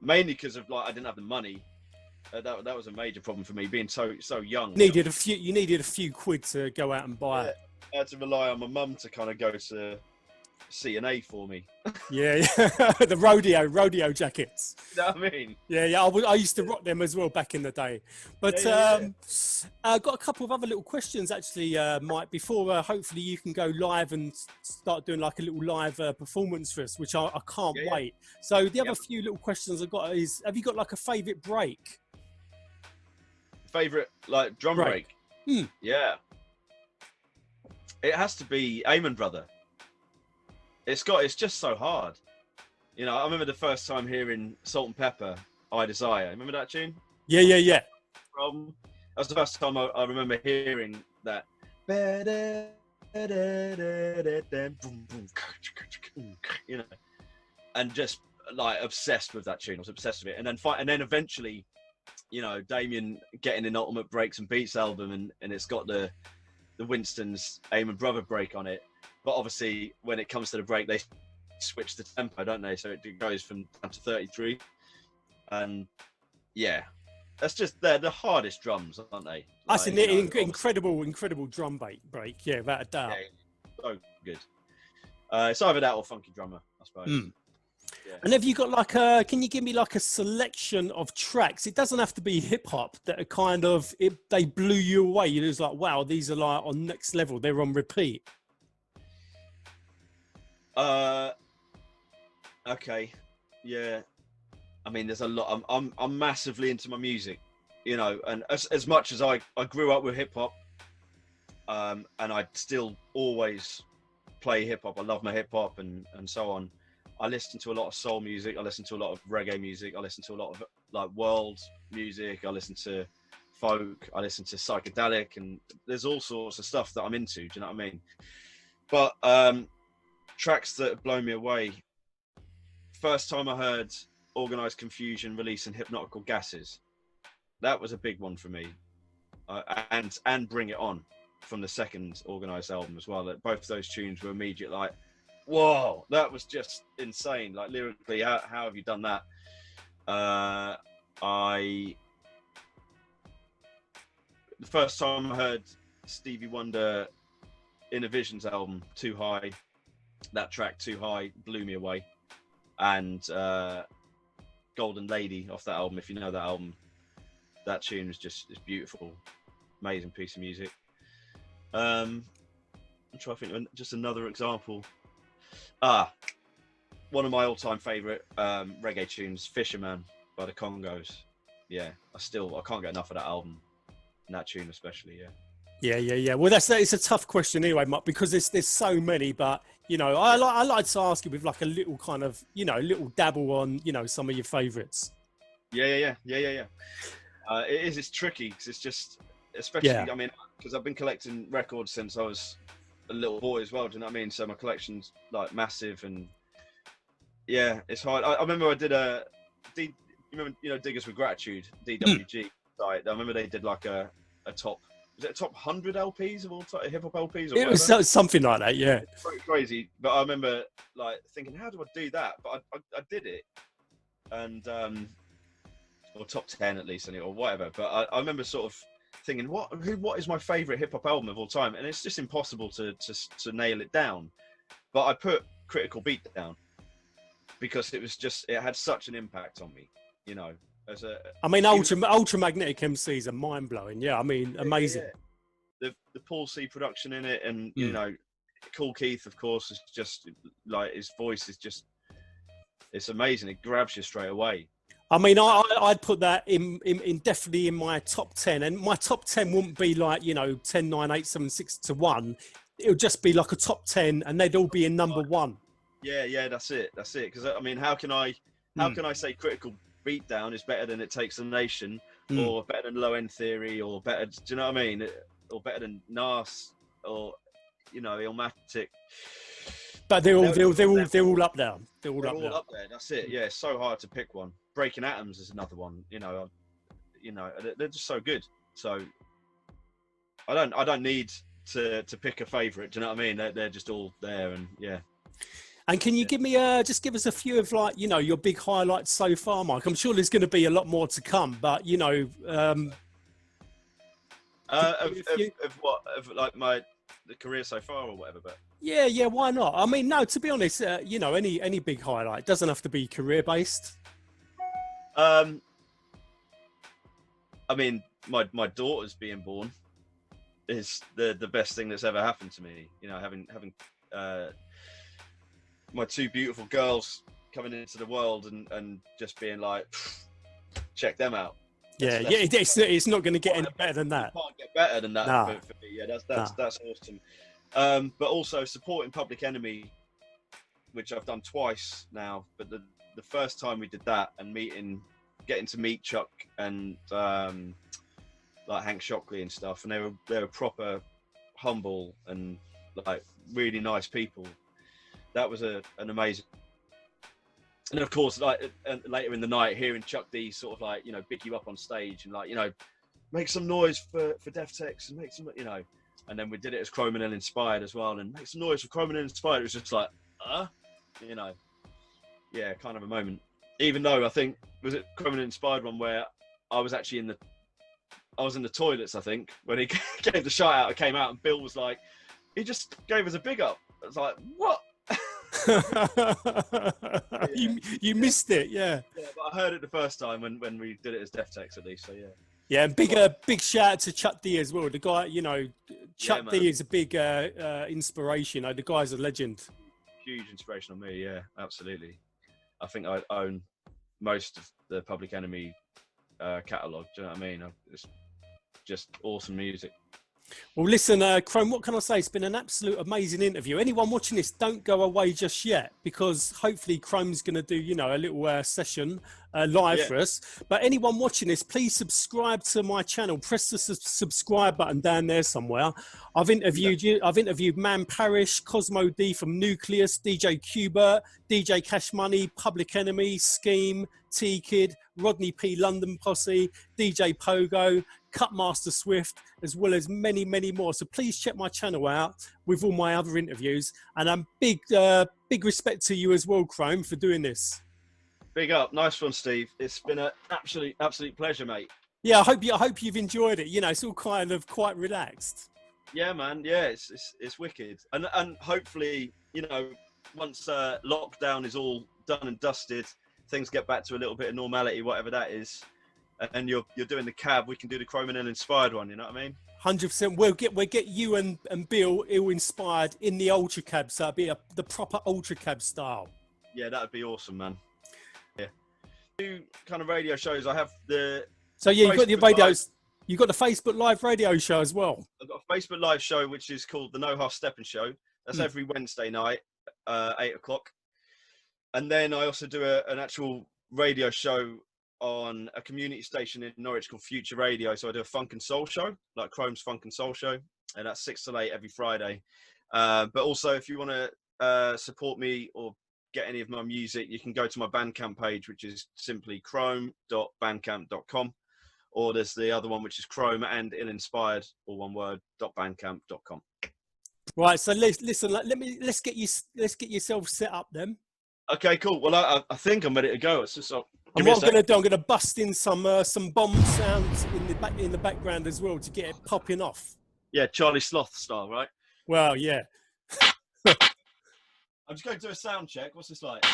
mainly because of like I didn't have the money. That was a major problem for me, being so young. You needed a few quid to go out and buy it. I had to rely on my mum to kind of go to C&A for me. Yeah. The rodeo jackets. You know what I mean? Yeah. I used to rock them as well back in the day. But I got a couple of other little questions actually, Mike, before hopefully you can go live and start doing like a little live performance for us, which I can't wait. So the other few little questions I've got is, have you got like a favourite break? Favourite like drum break? Yeah. It has to be Amen Brother. It's just so hard. I remember the first time hearing Salt and Pepper, I Desire. Remember that tune? Yeah. That was the first time I remember hearing that. And just like obsessed with that tune. I was obsessed with it. And then eventually, Damien getting an Ultimate Breaks and Beats album, and it's got the Winston's Amen Brother break on it. But obviously, when it comes to the break, they switch the tempo, don't they? So it goes from down to 33. And yeah, that's just they're the hardest drums, aren't they? That's Like, an you know, incredible drum break. Yeah, without a doubt. yeah, so good. It's either that or Funky Drummer, I suppose. Mm. Yeah. And have you got like a? Can you give me like a selection of tracks? It doesn't have to be hip hop that are kind of they blew you away. You was like, wow, these are like on next level. They're on repeat. Okay, yeah. I mean, there's a lot. I'm massively into my music, you know, and as much as I grew up with hip hop, and I still always play hip hop. I love my hip hop and so on. I listen to a lot of soul music. I listen to a lot of reggae music. I listen to a lot of like world music. I listen to folk. I listen to psychedelic, and there's all sorts of stuff that I'm into. Do you know what I mean? But tracks that have blown me away. First time I heard Organised Confusion releasing Hypnotical Gases, that was a big one for me. And Bring It On from the second Organised album as well. That both those tunes were immediate, like, whoa, that was just insane. Like lyrically, how have you done that? The first time I heard Stevie Wonder Inner Visions album, Too High, that track Too High blew me away. And Golden Lady off that album, if you know that album, that tune is beautiful, amazing piece of music. I'm trying to think just another example. One of my all-time favorite reggae tunes, Fisherman by the Congos. Yeah, I can't get enough of that album and that tune especially. Yeah. Well, it's a tough question anyway, Mark, because there's so many. But you know, I like to ask you with like a little kind of, you know, little dabble on, you know, some of your favourites. Yeah. It's tricky because it's just, especially, I mean, because I've been collecting records since I was a little boy as well. Do you know what I mean? So my collection's like massive, and yeah, it's hard. I remember I did you know, Diggers with Gratitude, DWG site. I remember they did like a top. Was it a top 100 LPs of all time, hip hop LPs? Or it was something like that, yeah. It's pretty crazy, but I remember like thinking, how do I do that? But I did it, and or top 10 at least, or whatever. But I remember sort of thinking, what is my favorite hip hop album of all time? And it's just impossible to nail it down. But I put Critical Beat down because it had such an impact on me, you know. I mean, Ultramagnetic MCs are mind blowing. Yeah, I mean, amazing. Yeah. The Paul C production in it, and you know, Cool Keith, of course, is just like his voice is it's amazing. It grabs you straight away. I mean, I'd put that in definitely in my top 10, and my top 10 wouldn't be like, you know, 10, 9, 8, 7, 6 to 1. It would just be like a top 10, and they'd all be in number 1. Yeah, that's it. Because I mean, how can I say Critical Beatdown is better than It Takes a Nation, or better than Low End Theory, or better, do you know what I mean, or better than Nas, or, you know, Illmatic? But they're all up there. They're all up there. That's it. Yeah, it's so hard to pick one. Breaking Atoms is another one. You know, they're just so good. So I don't need to pick a favorite. Do you know what I mean? They're just all there, and yeah. And can you give me just give us a few of, like, you know, your big highlights so far, Mike? I'm sure there's going to be a lot more to come, but you know, the career so far or whatever. But yeah, why not? I mean, no, to be honest, you know, any big highlight doesn't have to be career based. I mean, my daughter's being born is the best thing that's ever happened to me. You know, having my two beautiful girls coming into the world and just being like, check them out. It's not going to get any better than that. It can't get better than that for me. Yeah, that's awesome. But also supporting Public Enemy, which I've done twice now. But the first time we did that and getting to meet Chuck and like Hank Shockley and stuff, and they were proper humble and like really nice people. That was an amazing. And of course, like later in the night, hearing Chuck D sort of like, you know, pick you up on stage and like, you know, make some noise for Deftex and make some, you know, and then we did it as Chrominal Inspired as well, and make some noise for Chrominal Inspired. It was just like, you know, yeah, kind of a moment. Even though I think, was it Chrominal Inspired one where I was actually in the toilets, I think, when he gave the shout out. I came out and Bill was like, he just gave us a big up. I was like, what? You missed it, yeah. Yeah, but I heard it the first time when we did it as Deftex, at least. So yeah. Yeah, and big shout out to Chuck D as well. The guy, you know, Chuck D is a big inspiration. The guy's a legend. Huge inspiration on me. Yeah, absolutely. I think I own most of the Public Enemy catalogue. Do you know what I mean? It's just awesome music. Well, listen, Chrome, what can I say? It's been an absolute amazing interview. Anyone watching this, don't go away just yet, because hopefully Chrome's going to do, you know, a little session live for us. But anyone watching this, please subscribe to my channel. Press the subscribe button down there somewhere. I've interviewed you. I've interviewed Man Parish, Cosmo D from Nucleus, DJ Qbert, DJ Cash Money, Public Enemy, Scheme, T-Kid, Rodney P. London Posse, DJ Pogo, Cutmaster Swift, as well as many, many more. So please check my channel out with all my other interviews. And big respect to you as well, Chrome, for doing this. Big up. Nice one, Steve. It's been an absolute pleasure, mate. Yeah, I hope you've enjoyed it. You know, it's all kind of quite relaxed. Yeah, man. Yeah, it's wicked. And hopefully, you know, once lockdown is all done and dusted, things get back to a little bit of normality, whatever that is, and you're doing the cab, we can do the Chrome and inspired one. You know what I mean? 100%. We'll get you and Bill ill inspired in the ultra cab, so it'll be the proper ultra cab style. Yeah, that would be awesome, man. Yeah. Two kind of radio shows. I have the. So yeah, you've got the radios. You've got the Facebook Live radio show as well. I've got a Facebook Live show which is called the No Half Stepping Show. That's every Wednesday night, 8 o'clock. And then I also do an actual radio show on a community station in Norwich called Future Radio. So I do a funk and soul show, like Chrome's Funk and Soul Show, and that's 6 to 8 every Friday. But also, if you want to support me or get any of my music, you can go to my Bandcamp page, which is simply chrome.bandcamp.com, or there's the other one, which is chrome and illinspired, all one word, .bandcamp.com. Right. So listen, let's get yourself set up then. Okay, cool. Well, I think I'm ready to go. It's just. And what I'm going to do, I'm going to bust in some bomb sounds in the background as well to get it popping off. Yeah, Charlie Sloth style, right? Well, yeah. I'm just going to do a sound check. What's this like?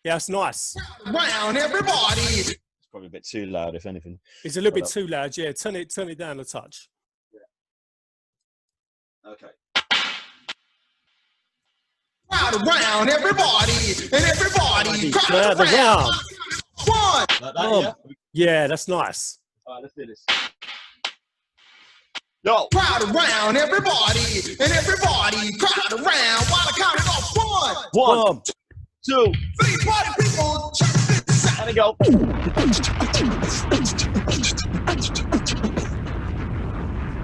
Yeah, it's nice. Round everybody. It's probably a bit too loud, if anything. It's a little bit too loud. Yeah, turn it down a touch. Yeah. Okay. Around everybody and everybody crowd around. One. Like that, yeah, that's nice. All right, let's do this. Yo. Crowd around everybody and everybody crowd around while I count it off. One, 2, 3. Party people, check this out. and we go.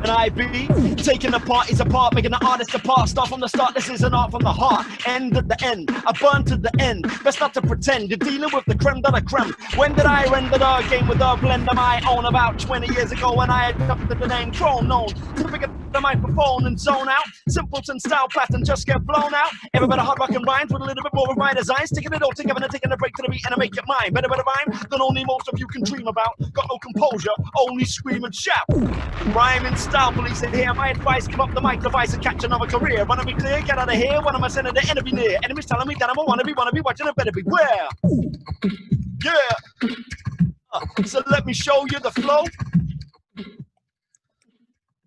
And I be taking the parties apart, making the artists apart. Start from the start, this is an art from the heart. End at the end, I burn to the end. Best not to pretend, you're dealing with the creme de la creme. When did I render the game with a blend of my own? About 20 years ago when I adopted the name Chrome, known to pick up the microphone and zone out. Simpleton style pattern just get blown out. Ever better hard rockin' rhymes with a little bit more of my design. Sticking it all together and taking a break to the beat and I make it mine. Better rhyme than only most of you can dream about. Got no composure, only scream and shout. Rhyming style police in here. My advice, give up the mic device and catch another career. Wanna be clear, get out of here. When am I sending the enemy near? Enemies telling me that I'm a wanna be watching, I better beware. Yeah. So let me show you the flow.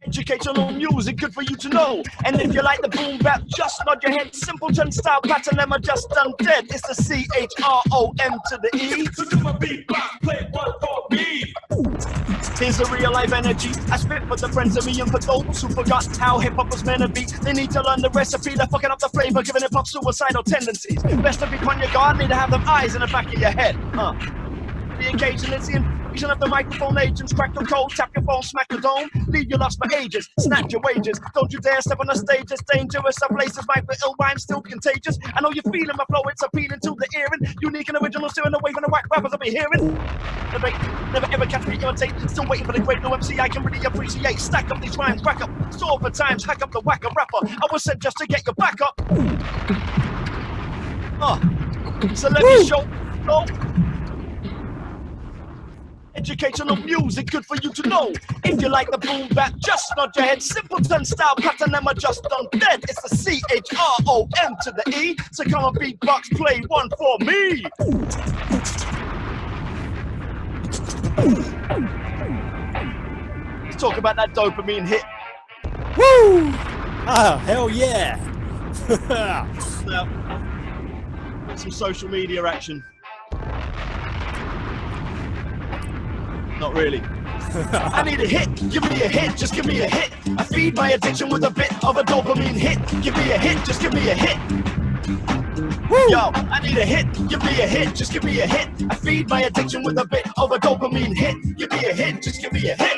Educational music, good for you to know. And if you like the boom bap, just nod your head. Simpleton style pattern, them are just done dead. It's the CHROM to the E. So do my beat, play one for me. Here's the real life energy. I spit for the friends of me and for those who forgot how hip hop was meant to be. They need to learn the recipe. They're fucking up the flavor, giving hip hop suicidal tendencies. Best to be on your guard, need to have them eyes in the back of your head. The occasion is the invasion of the microphone agents. Crack your code, tap your phone, smack your dome. Leave your lost for ages, snatch your wages. Don't you dare step on the stage, it's dangerous. Some places might be ill rhymes, still contagious. I know you're feeling my flow, it's appealing to the earring. Unique and original, steering away from the whack rappers I'll be hearing. Never ever catch me imitate. Still waiting for the great new MC I can really appreciate. Stack up these rhymes, rack up, store for times, hack up the whacker rapper. I was sent just to get your back up. So let me show. Educational music, good for you to know. If you like the boom bap, just nod your head. Simpleton style pattern, am I just undead? It's the CHROM to the E. So come on, beatbox, play one for me. Let's talk about that dopamine hit. Woo! Ah, hell yeah! Now, some social media action. Not really. I need a hit, give me a hit, just give me a hit. I feed my addiction with a bit of a dopamine hit. Give me a hit, just give me a hit. Woo! Yo, I need a hit, give me a hit, just give me a hit. I feed my addiction with a bit of a dopamine hit. Give me a hit, just give me a hit.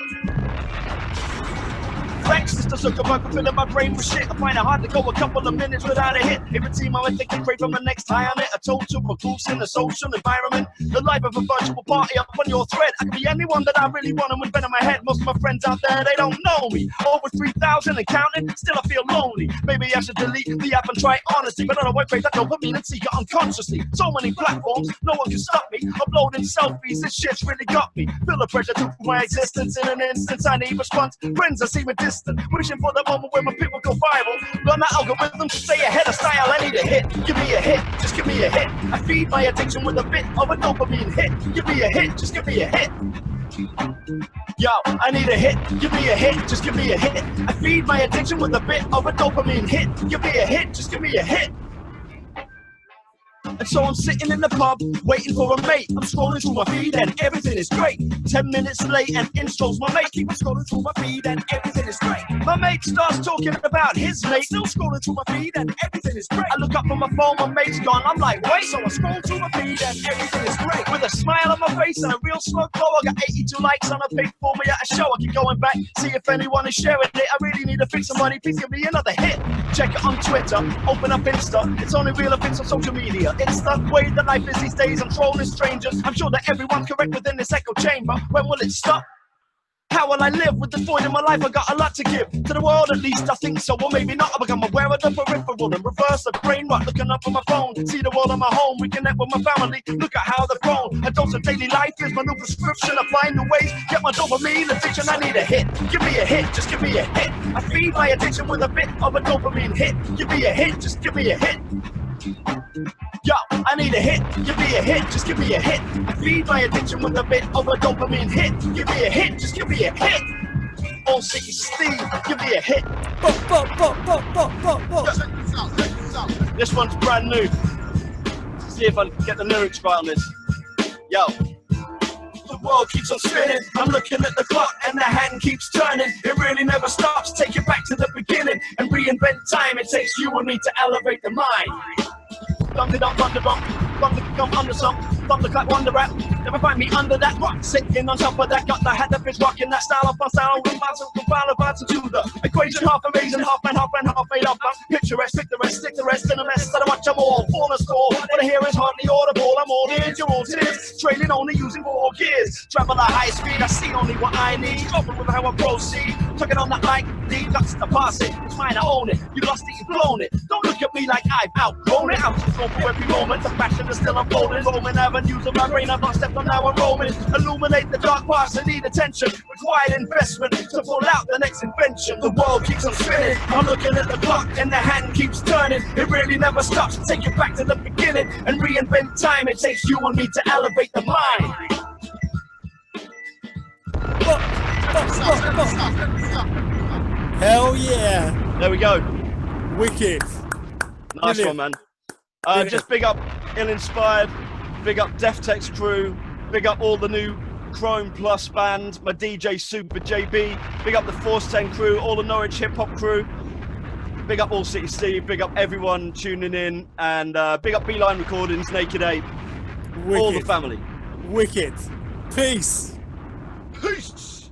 Thanks, Mr. Zuckerberg, for filling my brain with shit. I find it hard to go a couple of minutes without a hit. Every team I would think and pray from the next high on it. A total recluse in a social environment. The life of a virtual party up on your thread. I can be anyone that I really want and with pen in my head. Most of my friends out there, they don't know me. Over 3,000 and counting, still I feel lonely. Maybe I should delete the app and try honesty. But on a white page, that dopamine and seek it unconsciously. So many platforms, no one can stop me. Uploading selfies, this shit's really got me. Feel the pressure to my existence in an instance. I need response. Friends I see me distant. Wishing for the moment where my pit will go viral. Learn the algorithm to stay ahead of style. I need a hit, give me a hit, just give me a hit. I feed my addiction with a bit of a dopamine hit. Give me a hit, just give me a hit. Yo, I need a hit, give me a hit, just give me a hit. I feed my addiction with a bit of a dopamine hit. Give me a hit, just give me a hit. And so I'm sitting in the pub, waiting for a mate. I'm scrolling through my feed and everything is great. 10 minutes late and intro's my mate. Keep on scrolling through my feed and everything is great. My mate starts talking about his mate. Still scrolling through my feed and everything is great. I look up on my phone, my mate's gone. I'm like, wait, so I scroll through my feed and everything is great. With a smile on my face and a real slow glow, I got 82 likes on a page for me at a show. I keep going back, see if anyone is sharing it. I really need to fix some money, please give me another hit. Check it on Twitter, open up Insta. It's only real if it's on social media. It's the way that life is these days. I'm trolling strangers. I'm sure that everyone's correct within this echo chamber. When will it stop? How will I live with this void in my life? I got a lot to give to the world, at least I think so. Or maybe not. I become aware of the peripheral and reverse the brain rot. Looking up on my phone, see the world on my home. Reconnect with my family. Look at how they've grown. A dose of daily life is my new prescription. I find new ways, get my dopamine addiction. I need a hit. Give me a hit, just give me a hit. I feed my addiction with a bit of a dopamine hit. Give me a hit, just give me a hit. Yo, I need a hit, give me a hit, just give me a hit. I feed my addiction with a bit of a dopamine hit. Give me a hit, just give me a hit. AllCitySteve, give me a hit. This one's brand new. See if I can get the lyrics right on this. Yo. The world keeps on spinning. I'm looking at the clock and the hand keeps turning. It really never stops. Take it back to the beginning and reinvent time. It takes you and me to elevate the mind. Thunder dump, thunder bump, thunder come under some, thunder clap, wonder rap. Never find me under that rock, sitting on top of that. Got the hat that fits rocking that style of fun style. With my compile of answer to the equation, half amazing, half man, half made up. Picturesque, pick the rest, stick the rest in the mess. That I watch them all fall a score. What I hear is hardly audible. I'm all ears, you're all tears. Trailing only using 4 gears. Travel at high speed, I see only what I need. Open with how I proceed. Took it on that like the guts to pass it. It's mine, I own it. You lost it, you blown it. Don't look at me like I've outgrown it. I'm just for every moment. The passion is still unfolding. Roman avenues of my brain, I've not stepped on, now I'm roaming. Illuminate the dark parts that need attention. Required investment to pull out the next invention. The world keeps on spinning. I'm looking at the clock and the hand keeps turning. It really never stops. Take it back to the beginning and reinvent time. It takes you and me to elevate the mind. Hell yeah! There we go. Wicked. Nice one, man. Just big up Ill Inspired, big up Deftex crew, big up all the new Chrome Plus band, my DJ Super JB, big up the Force 10 crew, all the Norwich Hiphop crew, big up AllCitySteve, big up everyone tuning in, and big up Beeline Recordings, Naked Ape, all the family. Wicked. Peace. Peace.